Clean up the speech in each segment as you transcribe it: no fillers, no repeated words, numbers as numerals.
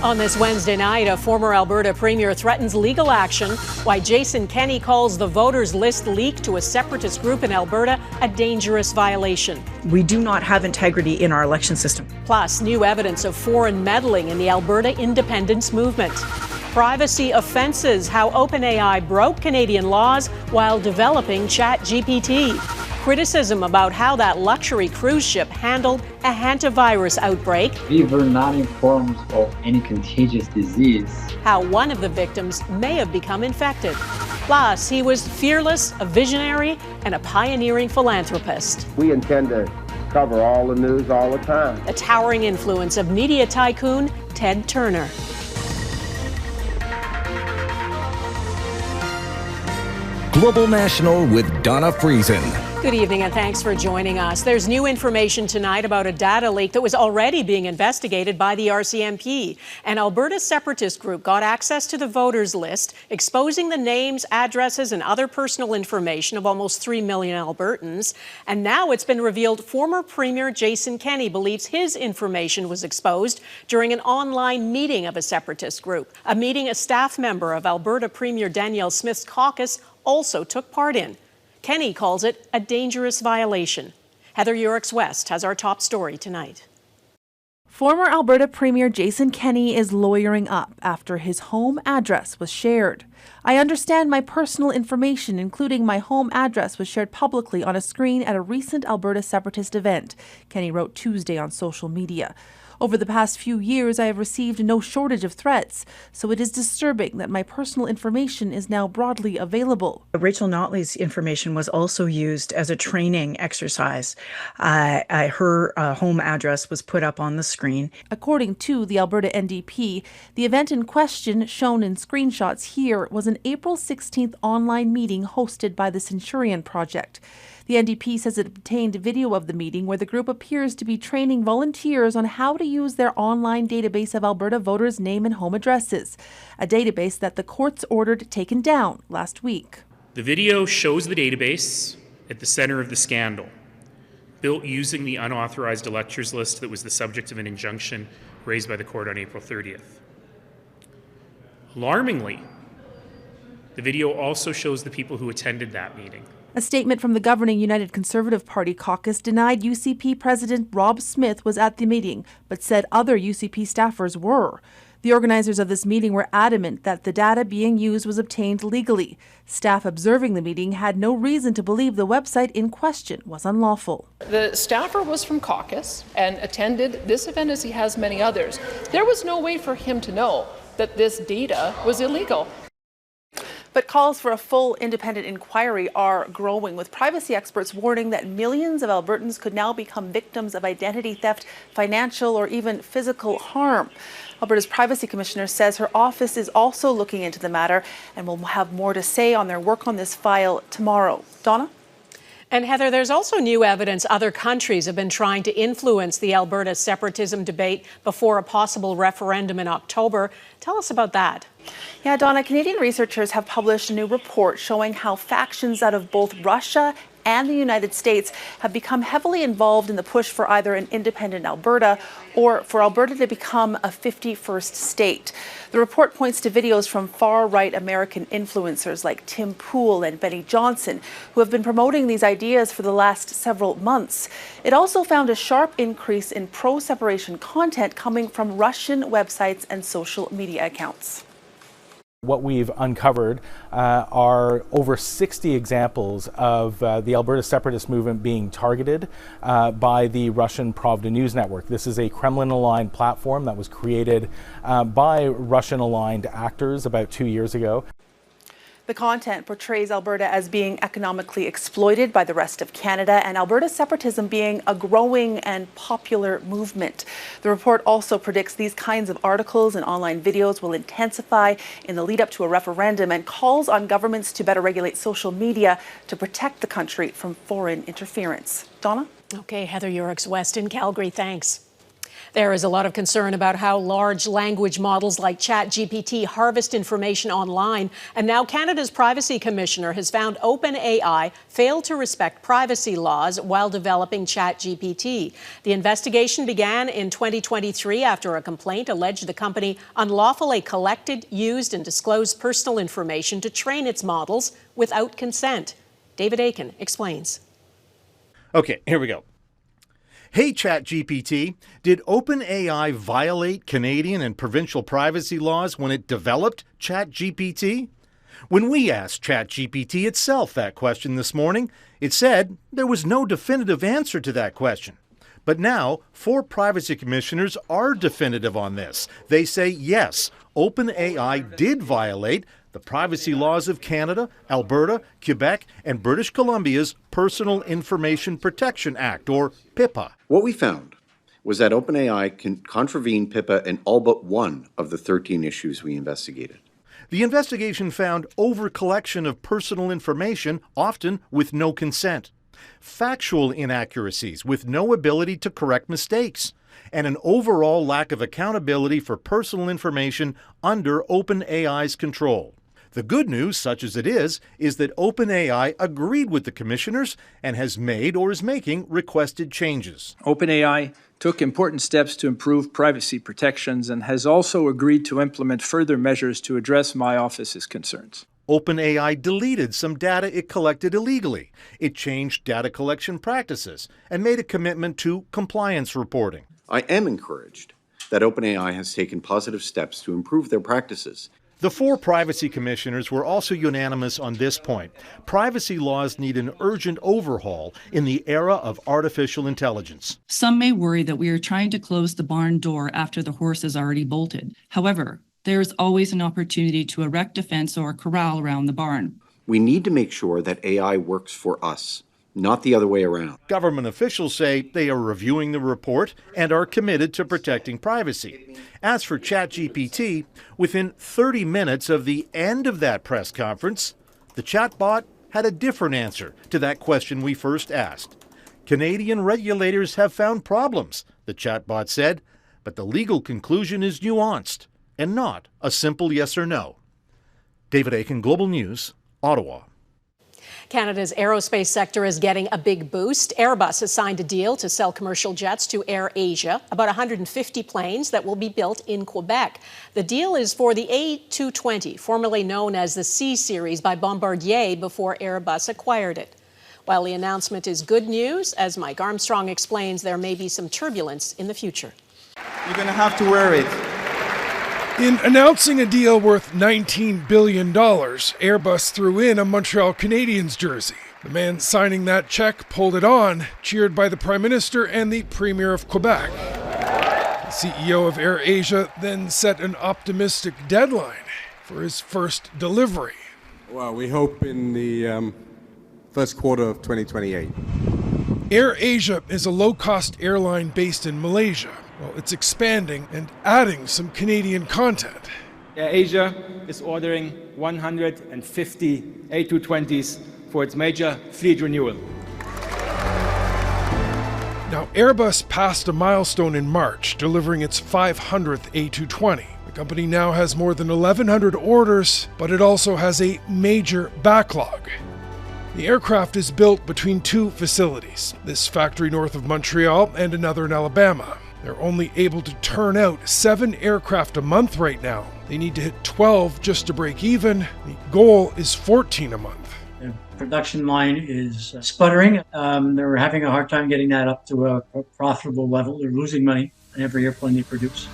On this Wednesday night, a former Alberta premier threatens legal action, why Jason Kenney calls the voters' list leak to a separatist group in Alberta a dangerous violation. We do not have integrity in our election system. Plus, new evidence of foreign meddling in the Alberta independence movement. Privacy offences, how OpenAI broke Canadian laws while developing ChatGPT. Criticism about how that luxury cruise ship handled a Hantavirus outbreak. We were not informed of any contagious disease. How one of the victims may have become infected. Plus, he was fearless, a visionary, and a pioneering philanthropist. We intend to cover all the news all the time. The towering influence of media tycoon Ted Turner. Global National with Donna Friesen. Good evening and thanks for joining us. There's new information tonight about a data leak that was already being investigated by the RCMP. An Alberta separatist group got access to the voters list, exposing the names, addresses, and other personal information of almost 3 million Albertans. And now it's been revealed former Premier Jason Kenney believes his information was exposed during an online meeting of a separatist group, a meeting a staff member of Alberta Premier Danielle Smith's caucus also took part in. Kenney calls it a dangerous violation. Heather Yourex-West has our top story tonight. Former Alberta Premier Jason Kenney is lawyering up after his home address was shared. I understand my personal information, including my home address, was shared publicly on a screen at a recent Alberta separatist event, Kenney wrote Tuesday on social media. Over the past few years, I have received no shortage of threats, so it is disturbing that my personal information is now broadly available. Rachel Notley's information was also used as a training exercise. Her home address was put up on the screen. According to the Alberta NDP, the event in question, shown in screenshots here, was an April 16th online meeting hosted by the Centurion Project. The NDP says it obtained video of the meeting where the group appears to be training volunteers on how to use their online database of Alberta voters' name and home addresses, a database that the courts ordered taken down last week. The video shows the database at the center of the scandal, built using the unauthorized electors list that was the subject of an injunction raised by the court on April 30th. Alarmingly, the video also shows the people who attended that meeting. A statement from the governing United Conservative Party caucus denied UCP President Rob Smith was at the meeting, but said other UCP staffers were. The organizers of this meeting were adamant that the data being used was obtained legally. Staff observing the meeting had no reason to believe the website in question was unlawful. The staffer was from caucus and attended this event as he has many others. There was no way for him to know that this data was illegal. But calls for a full independent inquiry are growing, with privacy experts warning that millions of Albertans could now become victims of identity theft, financial or even physical harm. Alberta's Privacy Commissioner says her office is also looking into the matter and will have more to say on their work on this file tomorrow. Donna? And Heather, there's also new evidence other countries have been trying to influence the Alberta separatism debate before a possible referendum in October. Tell us about that. Yeah, Donna, Canadian researchers have published a new report showing how factions out of both Russia and the United States have become heavily involved in the push for either an independent Alberta or for Alberta to become a 51st state. The report points to videos from far-right American influencers like Tim Pool and Benny Johnson, who have been promoting these ideas for the last several months. It also found a sharp increase in pro-separation content coming from Russian websites and social media accounts. What we've uncovered are over 60 examples of the Alberta separatist movement being targeted by the Russian Pravda News Network. This is a Kremlin-aligned platform that was created by Russian-aligned actors about 2 years ago. The content portrays Alberta as being economically exploited by the rest of Canada and Alberta separatism being a growing and popular movement. The report also predicts these kinds of articles and online videos will intensify in the lead up to a referendum and calls on governments to better regulate social media to protect the country from foreign interference. Donna? Okay, Heather Yourex-West in Calgary, thanks. There is a lot of concern about how large language models like ChatGPT harvest information online. And now Canada's Privacy Commissioner has found OpenAI failed to respect privacy laws while developing ChatGPT. The investigation began in 2023 after a complaint alleged the company unlawfully collected, used, and disclosed personal information to train its models without consent. David Akin explains. Okay, here we go. Hey, ChatGPT, did OpenAI violate Canadian and provincial privacy laws when it developed ChatGPT? When we asked ChatGPT itself that question this morning, it said there was no definitive answer to that question. But now, 4 privacy commissioners are definitive on this. They say yes, OpenAI did violate the privacy laws of Canada, Alberta, Quebec, and British Columbia's Personal Information Protection Act, or PIPA. What we found was that OpenAI contravened PIPA in all but one of the 13 issues we investigated. The investigation found over-collection of personal information, often with no consent, factual inaccuracies with no ability to correct mistakes, and an overall lack of accountability for personal information under OpenAI's control. The good news, such as it is that OpenAI agreed with the commissioners and has made or is making requested changes. OpenAI took important steps to improve privacy protections and has also agreed to implement further measures to address my office's concerns. OpenAI deleted some data it collected illegally. It changed data collection practices and made a commitment to compliance reporting. I am encouraged that OpenAI has taken positive steps to improve their practices. The 4 privacy commissioners were also unanimous on this point. Privacy laws need an urgent overhaul in the era of artificial intelligence. Some may worry that we are trying to close the barn door after the horse has already bolted. However, there is always an opportunity to erect a fence or a corral around the barn. We need to make sure that AI works for us, not the other way around. Government officials say they are reviewing the report and are committed to protecting privacy. As for ChatGPT, within 30 minutes of the end of that press conference, the chatbot had a different answer to that question we first asked. Canadian regulators have found problems, the chatbot said, but the legal conclusion is nuanced and not a simple yes or no. David Akin, Global News, Ottawa. Canada's aerospace sector is getting a big boost. Airbus has signed a deal to sell commercial jets to AirAsia, about 150 planes that will be built in Quebec. The deal is for the A220, formerly known as the C Series by Bombardier before Airbus acquired it. While the announcement is good news, as Mike Armstrong explains, there may be some turbulence in the future. You're going to have to wear it. In announcing a deal worth $19 billion, Airbus threw in a Montreal Canadiens jersey. The man signing that check pulled it on, cheered by the Prime Minister and the Premier of Quebec. The CEO of AirAsia then set an optimistic deadline for his first delivery. Well, we hope in the first quarter of 2028. AirAsia is a low-cost airline based in Malaysia. Well, it's expanding and adding some Canadian content. AirAsia is ordering 150 A220s for its major fleet renewal. Now, Airbus passed a milestone in March, delivering its 500th A220. The company now has more than 1,100 orders, but it also has a major backlog. The aircraft is built between 2 facilities, this factory north of Montreal and another in Alabama. They're only able to turn out 7 aircraft a month right now. They need to hit 12 just to break even. The goal is 14 a month. The production line is sputtering. They're having a hard time getting that up to a profitable level. They're losing money on every airplane they produce.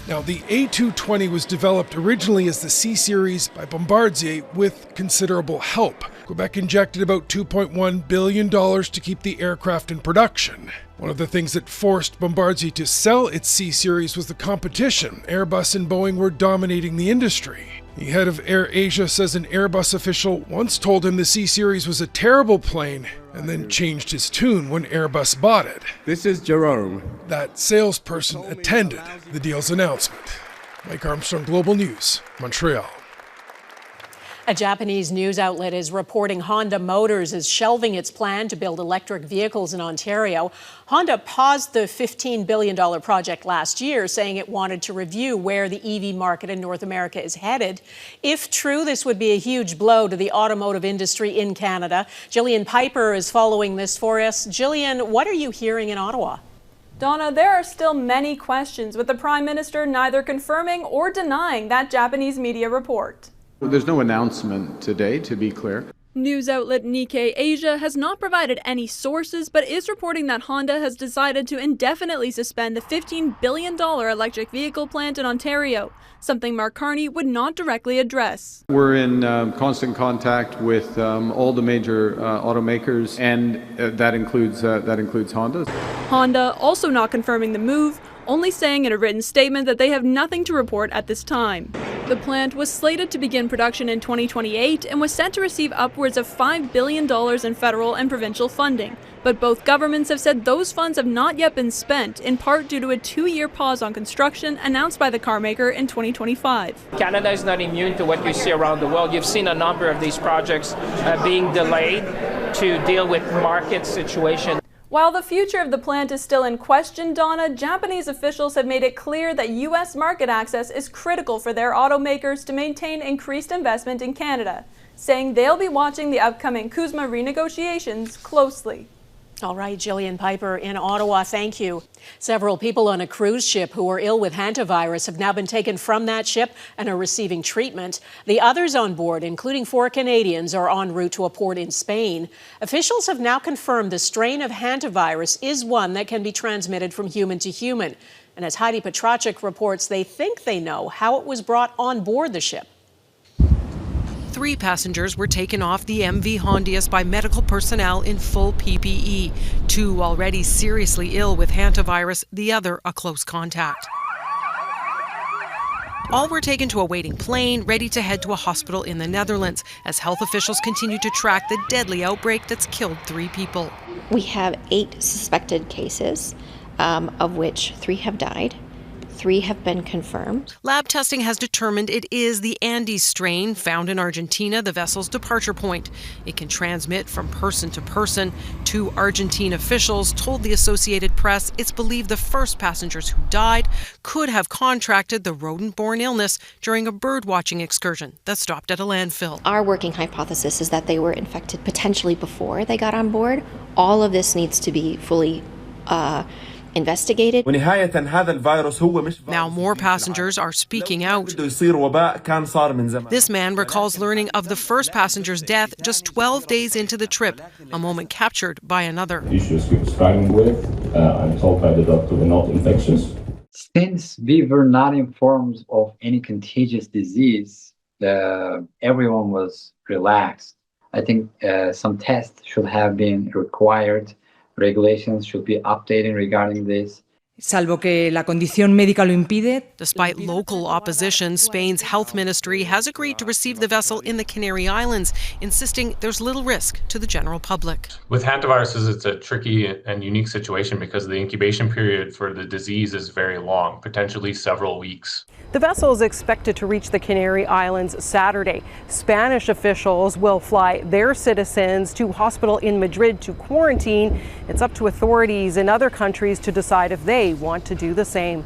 Now, the A220 was developed originally as the C Series by Bombardier with considerable help. Quebec injected about $2.1 billion to keep the aircraft in production. One of the things that forced Bombardier to sell its C Series was the competition. Airbus and Boeing were dominating the industry. The head of AirAsia says an Airbus official once told him the C Series was a terrible plane and then changed his tune when Airbus bought it. This is Jerome. That salesperson attended the deal's announcement. Mike Armstrong, Global News, Montreal. A Japanese news outlet is reporting Honda Motors is shelving its plan to build electric vehicles in Ontario. Honda paused the $15 billion project last year, saying it wanted to review where the EV market in North America is headed. If true, this would be a huge blow to the automotive industry in Canada. Jillian Piper is following this for us. Jillian, what are you hearing in Ottawa? Donna, there are still many questions, with the Prime Minister neither confirming or denying that Japanese media report. There's no announcement today, to be clear. News outlet Nikkei Asia has not provided any sources, but is reporting that Honda has decided to indefinitely suspend the $15 billion electric vehicle plant in Ontario, something Mark Carney would not directly address. We're in constant contact with all the major automakers, and that includes Honda. Honda also not confirming the move, only saying in a written statement that they have nothing to report at this time. The plant was slated to begin production in 2028 and was set to receive upwards of $5 billion in federal and provincial funding. But both governments have said those funds have not yet been spent, in part due to a 2-year pause on construction announced by the carmaker in 2025. Canada is not immune to what you see around the world. You've seen a number of these projects being delayed to deal with market situation. While the future of the plant is still in question, Donna, Japanese officials have made it clear that U.S. market access is critical for their automakers to maintain increased investment in Canada, saying they'll be watching the upcoming CUSMA renegotiations closely. All right, Jillian Piper in Ottawa, thank you. Several people on a cruise ship who were ill with Hantavirus have now been taken from that ship and are receiving treatment. The others on board, including 4 Canadians, are en route to a port in Spain. Officials have now confirmed the strain of Hantavirus is one that can be transmitted from human to human. And as Heidi Petracek reports, they think they know how it was brought on board the ship. 3 passengers were taken off the MV Hondius by medical personnel in full PPE. 2 already seriously ill with hantavirus, the other a close contact. All were taken to a waiting plane, ready to head to a hospital in the Netherlands, as health officials continue to track the deadly outbreak that's killed 3 people. We have 8 suspected cases, of which 3 have died. 3 have been confirmed. Lab testing has determined it is the Andes strain found in Argentina, the vessel's departure point. It can transmit from person to person. 2 Argentine officials told the Associated Press it's believed the first passengers who died could have contracted the rodent-borne illness during a bird-watching excursion that stopped at a landfill. Our working hypothesis is that they were infected potentially before they got on board. All of this needs to be fully investigated. Now more passengers are speaking out. This man recalls learning of the first passenger's death just 12 days into the trip, a moment captured by another. Issues we were struggling with, I'm told by the doctor, were not infectious. Since we were not informed of any contagious disease, everyone was relaxed. I think some tests should have been required. Regulations should be updated regarding this. Salvo que la condición médica lo impide. Despite local opposition, Spain's health ministry has agreed to receive the vessel in the Canary Islands, insisting there's little risk to the general public. With hantaviruses, it's a tricky and unique situation because the incubation period for the disease is very long, potentially several weeks. The vessel is expected to reach the Canary Islands Saturday. Spanish officials will fly their citizens to a hospital in Madrid to quarantine. It's up to authorities in other countries to decide if they want to do the same.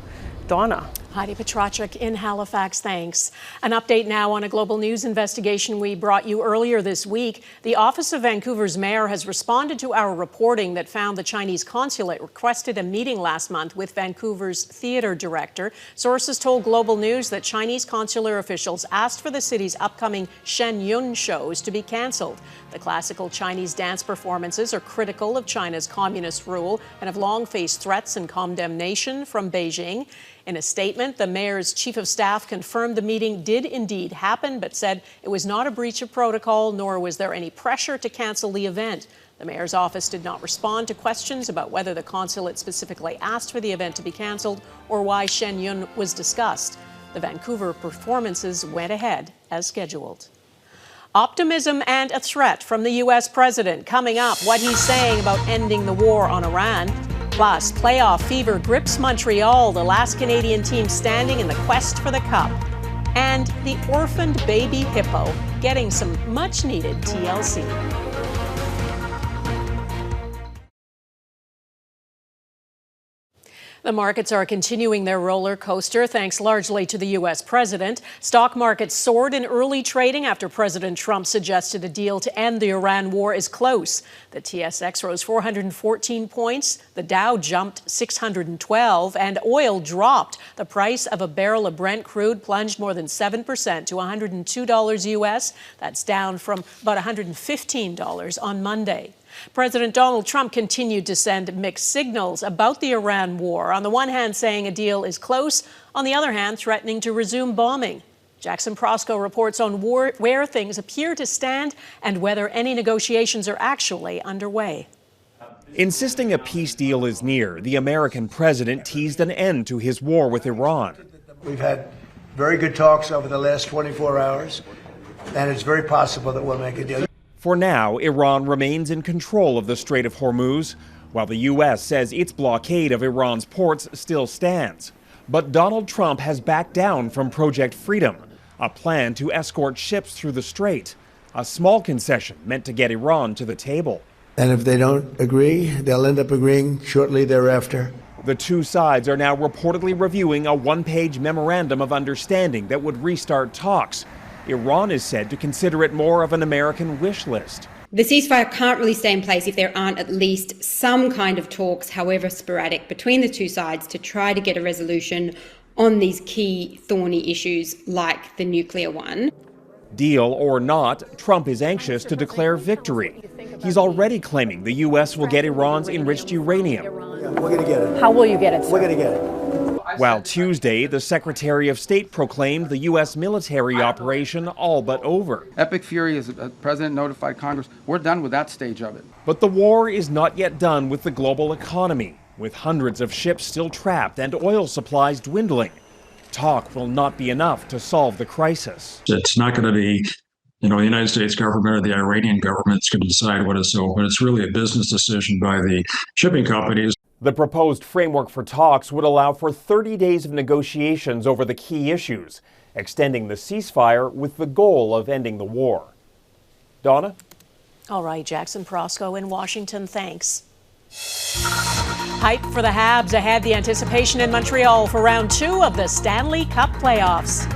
Donna. Heidi Petracek in Halifax, thanks. An update now on a global news investigation we brought you earlier this week. The Office of Vancouver's mayor has responded to our reporting that found the Chinese consulate requested a meeting last month with Vancouver's theatre director. Sources told Global News that Chinese consular officials asked for the city's upcoming Shen Yun shows to be cancelled. The classical Chinese dance performances are critical of China's communist rule and have long faced threats and condemnation from Beijing. In a statement, the mayor's chief of staff confirmed the meeting did indeed happen, but said it was not a breach of protocol, nor was there any pressure to cancel the event. The mayor's office did not respond to questions about whether the consulate specifically asked for the event to be cancelled or why Shen Yun was discussed. The Vancouver performances went ahead as scheduled. Optimism and a threat from the U.S. president. Coming up, what he's saying about ending the war on Iran. Plus, playoff fever grips Montreal, the last Canadian team standing in the quest for the cup. And the orphaned baby hippo getting some much-needed TLC. The markets are continuing their roller coaster thanks largely to the U.S. president. Stock markets soared in early trading after President Trump suggested a deal to end the Iran war is close. The TSX rose 414 points, the Dow jumped 612, and oil dropped. The price of a barrel of Brent crude plunged more than 7% to $102 U.S. That's down from about $115 on Monday. President Donald Trump continued to send mixed signals about the Iran war, on the one hand saying a deal is close, on the other hand threatening to resume bombing. Jackson Prosco reports on where things appear to stand and whether any negotiations are actually underway. Insisting a peace deal is near, the American president teased an end to his war with Iran. We've had very good talks over the last 24 hours, and it's very possible that we'll make a deal. For now, Iran remains in control of the Strait of Hormuz, while the U.S. says its blockade of Iran's ports still stands. But Donald Trump has backed down from Project Freedom, a plan to escort ships through the strait, a small concession meant to get Iran to the table. And if they don't agree, they'll end up agreeing shortly thereafter. The two sides are now reportedly reviewing a one-page memorandum of understanding that would restart talks. Iran is said to consider it more of an American wish list. The ceasefire can't really stay in place if there aren't at least some kind of talks, however sporadic, between the two sides to try to get a resolution on these key thorny issues like the nuclear one. Deal or not, Trump is anxious to declare victory. He's already claiming the U.S. will get Iran's enriched uranium. Yeah, we're going to get it. How will you get it, sir? We're going to get it. While Tuesday, the Secretary of State proclaimed the U.S. military operation all but over. Epic fury, as the president notified Congress. We're done with that stage of it. But the war is not yet done with the global economy, with hundreds of ships still trapped and oil supplies dwindling. Talk will not be enough to solve the crisis. It's not going to be, the United States government or the Iranian government that's going to decide what is so, but it's really a business decision by the shipping companies. The proposed framework for talks would allow for 30 days of negotiations over the key issues, extending the ceasefire with the goal of ending the war. Donna? All right, Jackson Prosco in Washington, thanks. Hype for the Habs ahead, the anticipation in Montreal for round 2 of the Stanley Cup playoffs.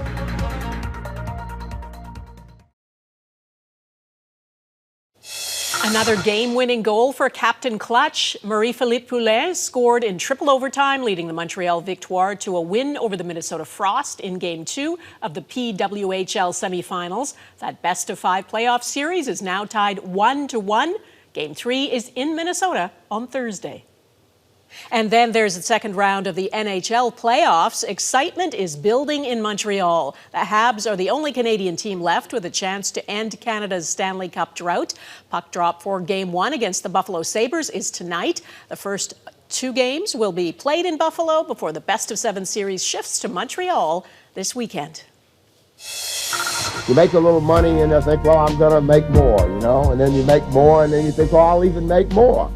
Another game-winning goal for Captain Clutch. Marie-Philippe Poulin scored in triple overtime, leading the Montreal Victoire to a win over the Minnesota Frost in Game 2 of the PWHL semifinals. That best-of-5 playoff series is now tied 1-1. Game 3 is in Minnesota on Thursday. And then there's the second round of the NHL playoffs. Excitement is building in Montreal. The Habs are the only Canadian team left with a chance to end Canada's Stanley Cup drought. Puck drop for Game 1 against the Buffalo Sabres is tonight. The first 2 games will be played in Buffalo before the best-of-7 series shifts to Montreal this weekend. You make a little money and you think, well, I'm going to make more, and then you make more and then you think, well, I'll even make more.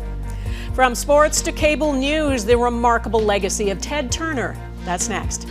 From sports to cable news, the remarkable legacy of Ted Turner. That's next.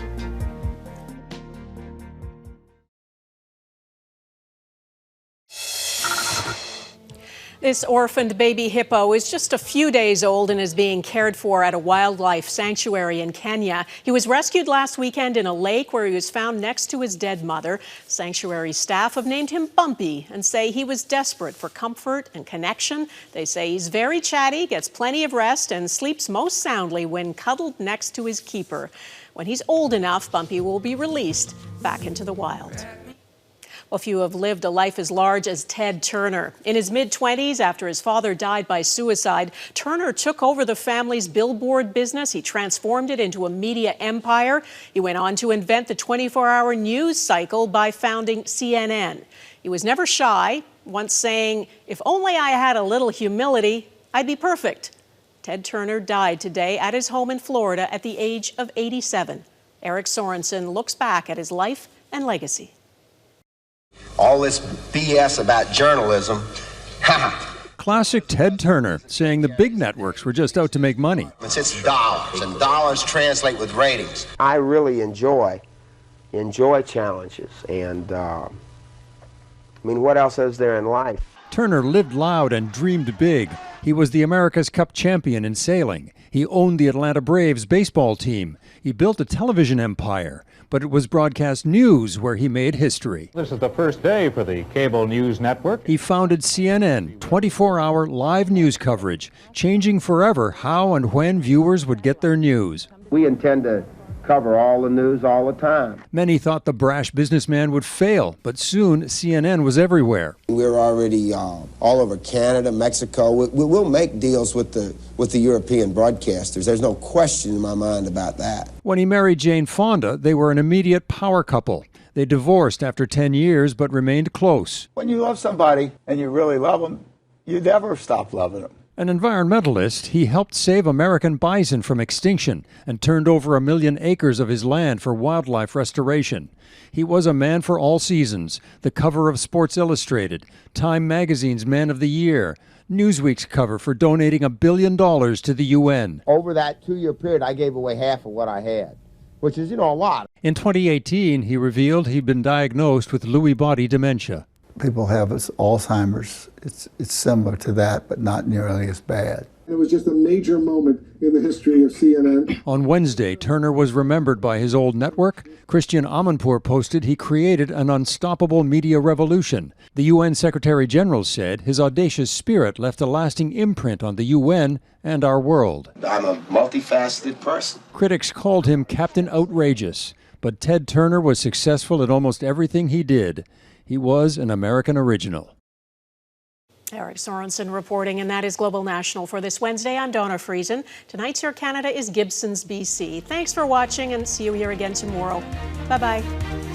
This orphaned baby hippo is just a few days old and is being cared for at a wildlife sanctuary in Kenya. He was rescued last weekend in a lake where he was found next to his dead mother. Sanctuary staff have named him Bumpy and say he was desperate for comfort and connection. They say he's very chatty, gets plenty of rest, and sleeps most soundly when cuddled next to his keeper. When he's old enough, Bumpy will be released back into the wild. Well, few have lived a life as large as Ted Turner. In his mid-20s, after his father died by suicide, Turner took over the family's billboard business. He transformed it into a media empire. He went on to invent the 24-hour news cycle by founding CNN. He was never shy, once saying, "If only I had a little humility, I'd be perfect." Ted Turner died today at his home in Florida at the age of 87. Eric Sorensen looks back at his life and legacy. All this BS about journalism, Classic Ted Turner, saying the big networks were just out to make money. It's dollars, and dollars translate with ratings. I really enjoy challenges, and I mean, what else is there in life? Turner lived loud and dreamed big. He was the America's Cup champion in sailing. He owned the Atlanta Braves baseball team. He built a television empire, but it was broadcast news where he made history. This is the first day for the cable news network. He founded CNN, 24-hour live news coverage, changing forever how and when viewers would get their news. We intend to cover all the news all the time. Many thought the brash businessman would fail, but soon CNN was everywhere. We're already all over Canada, Mexico. We'll make deals with the European broadcasters. There's no question in my mind about that. When he married Jane Fonda, they were an immediate power couple. They divorced after 10 years, but remained close. When you love somebody and you really love them, you never stop loving them. An environmentalist, he helped save American bison from extinction and turned over 1 million acres of his land for wildlife restoration. He was a man for all seasons, the cover of Sports Illustrated, Time Magazine's Man of the Year, Newsweek's cover for donating $1 billion to the UN. Over that 2-year period, I gave away half of what I had, which is, a lot. In 2018, he revealed he'd been diagnosed with Lewy body dementia. People have Alzheimer's. It's similar to that, but not nearly as bad. It was just a major moment in the history of CNN. On Wednesday, Turner was remembered by his old network. Christian Amanpour posted he created an unstoppable media revolution. The UN Secretary General said his audacious spirit left a lasting imprint on the UN and our world. I'm a multifaceted person. Critics called him Captain Outrageous, but Ted Turner was successful at almost everything he did. He was an American original. Eric Sorensen reporting, and that is Global National for this Wednesday. I'm Donna Friesen. Tonight's Your Canada is Gibson's, BC. Thanks for watching, and see you here again tomorrow. Bye-bye.